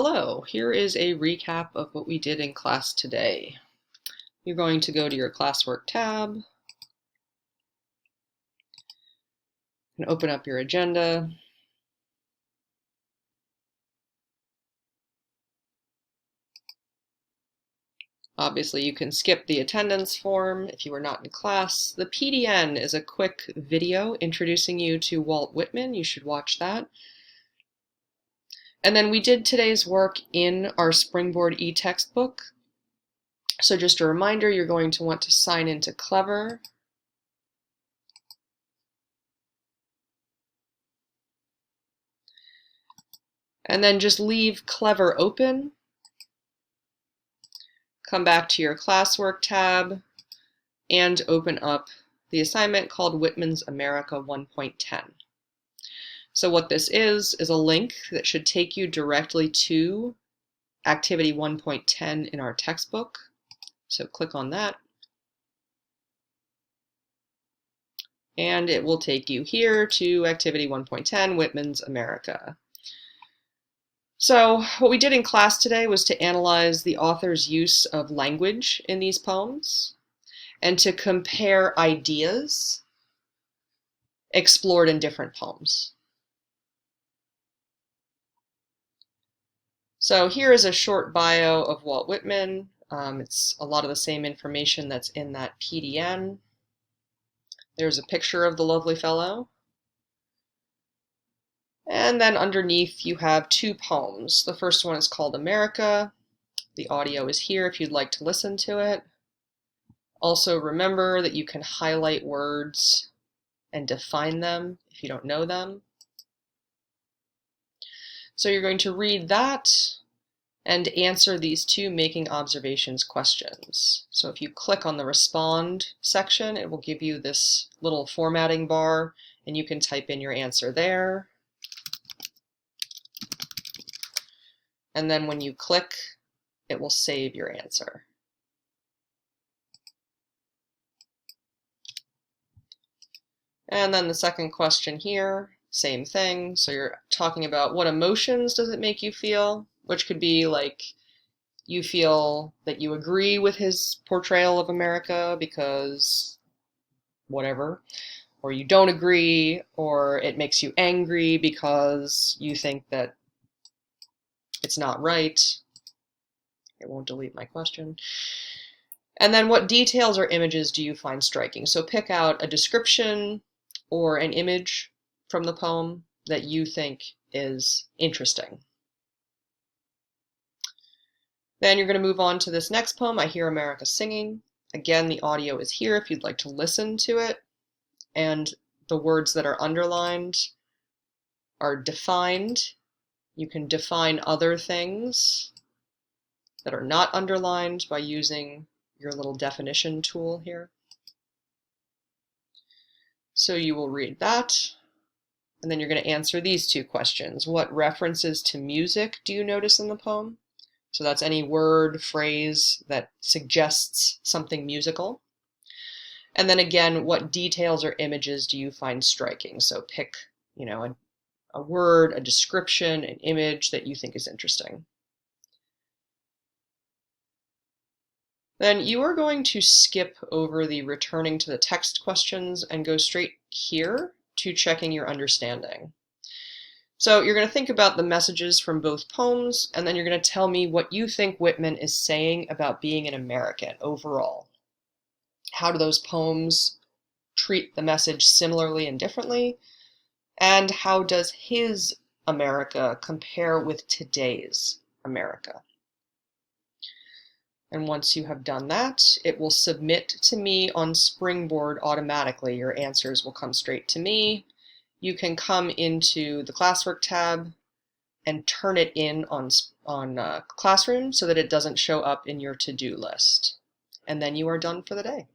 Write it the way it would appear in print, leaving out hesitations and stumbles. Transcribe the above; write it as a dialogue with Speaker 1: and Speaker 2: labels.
Speaker 1: Hello, here is a recap of what we did in class today. You're going to go to your classwork tab and open up your agenda. Obviously, you can skip the attendance form if you were not in class. The PDN is a quick video introducing you to Walt Whitman. You should watch that. And then we did today's work in our Springboard e-textbook. So just a reminder, you're going to want to sign into Clever. And then just leave Clever open. Come back to your classwork tab and open up the assignment called Whitman's America 1.10. So what this is a link that should take you directly to activity 1.10 in our textbook. So click on that. And it will take you here to activity 1.10, Whitman's America. So what we did in class today was to analyze the author's use of language in these poems and to compare ideas explored in different poems. So here is a short bio of Walt Whitman. It's a lot of the same information that's in that PDN. There's a picture of the lovely fellow. And then underneath you have two poems. The first one is called America. The audio is here if you'd like to listen to it. Also remember that you can highlight words and define them if you don't know them. So you're going to read that and answer these two making observations questions. So if you click on the respond section, it will give you this little formatting bar and you can type in your answer there. And then when you click, it will save your answer. And then the second question here, same thing. So you're talking about what emotions does it make you feel, which could be like you feel that you agree with his portrayal of America because whatever, or you don't agree, or it makes you angry because you think that it's not right. It won't delete my question. And then what details or images do you find striking? So pick out a description or an image from the poem that you think is interesting. Then you're going to move on to this next poem, I Hear America Singing. Again, the audio is here if you'd like to listen to it. And the words that are underlined are defined. You can define other things that are not underlined by using your little definition tool here. So you will read that, and then you're going to answer these two questions. What references to music do you notice in the poem? So that's any word, phrase that suggests something musical. And then again, what details or images do you find striking? So pick, a word, a description, an image that you think is interesting. Then you are going to skip over the returning to the text questions and go straight here to checking your understanding. So you're going to think about the messages from both poems, and then you're going to tell me what you think Whitman is saying about being an American overall. How do those poems treat the message similarly and differently? And how does his America compare with today's America? And once you have done that, it will submit to me on Springboard automatically. Your answers will come straight to me. You can come into the classwork tab and turn it in on Classroom so that it doesn't show up in your to-do list. And then you are done for the day.